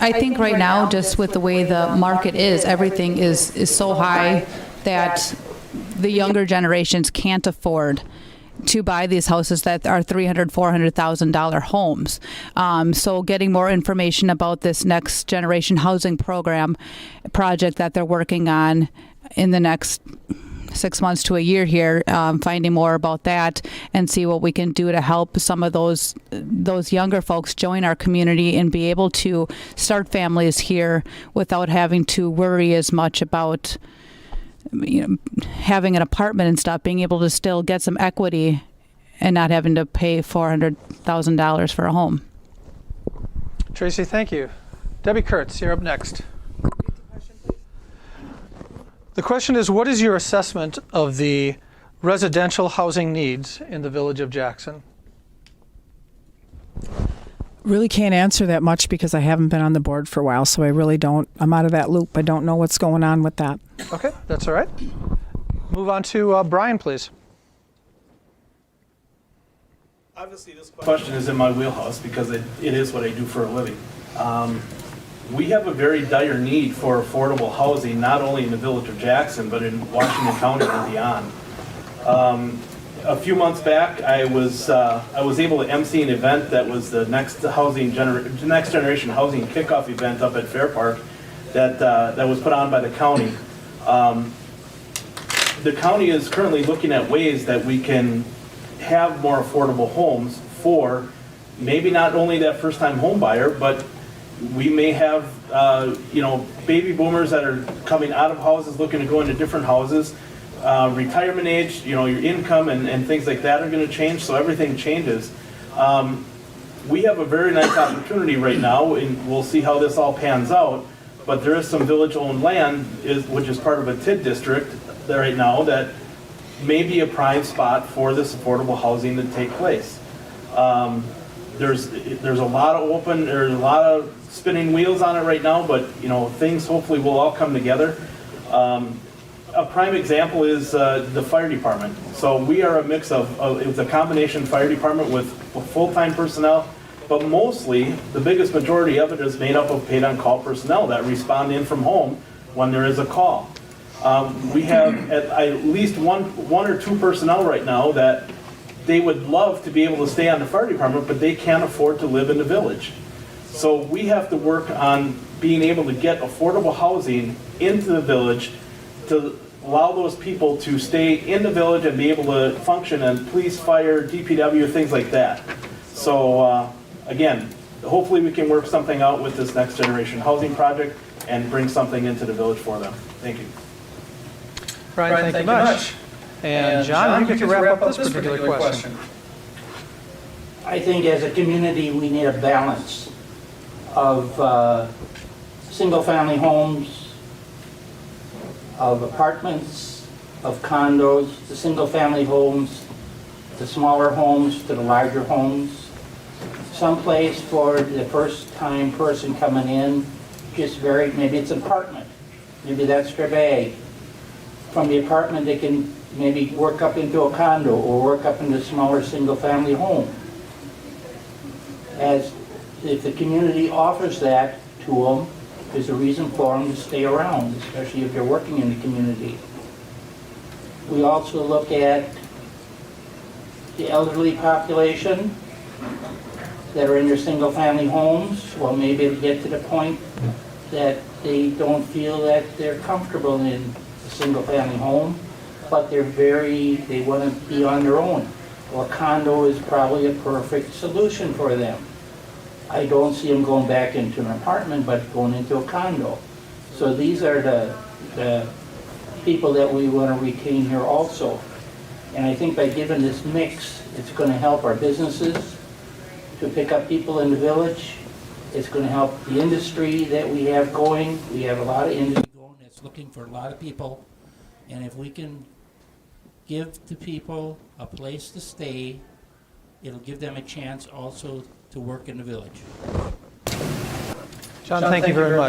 I think right now, just with the way the market is, everything is so high that the younger generations can't afford to buy these houses that are $300,000, $400,000 homes. So getting more information about this next generation housing program project that they're working on in the next 6 months to a year here, finding more about that and see what we can do to help some of those younger folks join our community and be able to start families here without having to worry as much about having an apartment and stuff, being able to still get some equity and not having to pay $400,000 for a home. Tracy, thank you. Debbie Kurtz, you're up next. The question is, what is your assessment of the residential housing needs in the village of Jackson? Really can't answer that much because I haven't been on the board for a while, so I really don't. I'm out of that loop. I don't know what's going on with that. Okay, that's all right. Move on to Brian, please. Obviously, this question is in my wheelhouse because it is what I do for a living. We have a very dire need for affordable housing, not only in the village of Jackson, but in Washington County and beyond. A few months back, I was able to MC an event that was the next generation housing kickoff event up at Fair Park that was put on by the county. The county is currently looking at ways that we can have more affordable homes for maybe not only that first-time home buyer, but we may have baby boomers that are coming out of houses looking to go into different houses. Retirement age, your income and things like that are going to change, so everything changes. We have a very nice opportunity right now, and we'll see how this all pans out, but there is some village-owned land, which is part of a TID district there right now, that may be a prime spot for this affordable housing to take place. There's a lot of spinning wheels on it right now, but things hopefully will all come together. A prime example is the fire department. So we are a mix of it's a combination fire department with full-time personnel, but mostly the biggest majority of it is made up of paid-on-call personnel that respond in from home when there is a call. We have at least one or two personnel right now that they would love to be able to stay on the fire department, but they can't afford to live in the village. So we have to work on being able to get affordable housing into the village to allow those people to stay in the village and be able to function in police, fire, DPW, things like that. So again, hopefully we can work something out with this next generation housing project and bring something into the village for them. Thank you. Brian, thank you much. And John, you get to wrap up this particular question. I think as a community we need a balance of single-family homes, of apartments, of condos, the single-family homes, the smaller homes to the larger homes. Someplace for the first-time person coming in, maybe it's an apartment, maybe that's their bag. From the apartment they can maybe work up into a condo or work up into a smaller single-family home. As if the community offers that to them, there's a reason for them to stay around, especially if they're working in the community. We also look at the elderly population that are in their single-family homes. Well, maybe it'll get to the point that they don't feel that they're comfortable in a single-family home, but they want to be on their own. Well, a condo is probably a perfect solution for them. I don't see them going back into an apartment, but going into a condo. So these are the people that we want to retain here also. And I think by giving this mix, it's going to help our businesses to pick up people in the village. It's going to help the industry that we have going. We have a lot of industry going that's looking for a lot of people. And if we can give to people a place to stay, it'll give them a chance also to work in the village. John, thank you very much.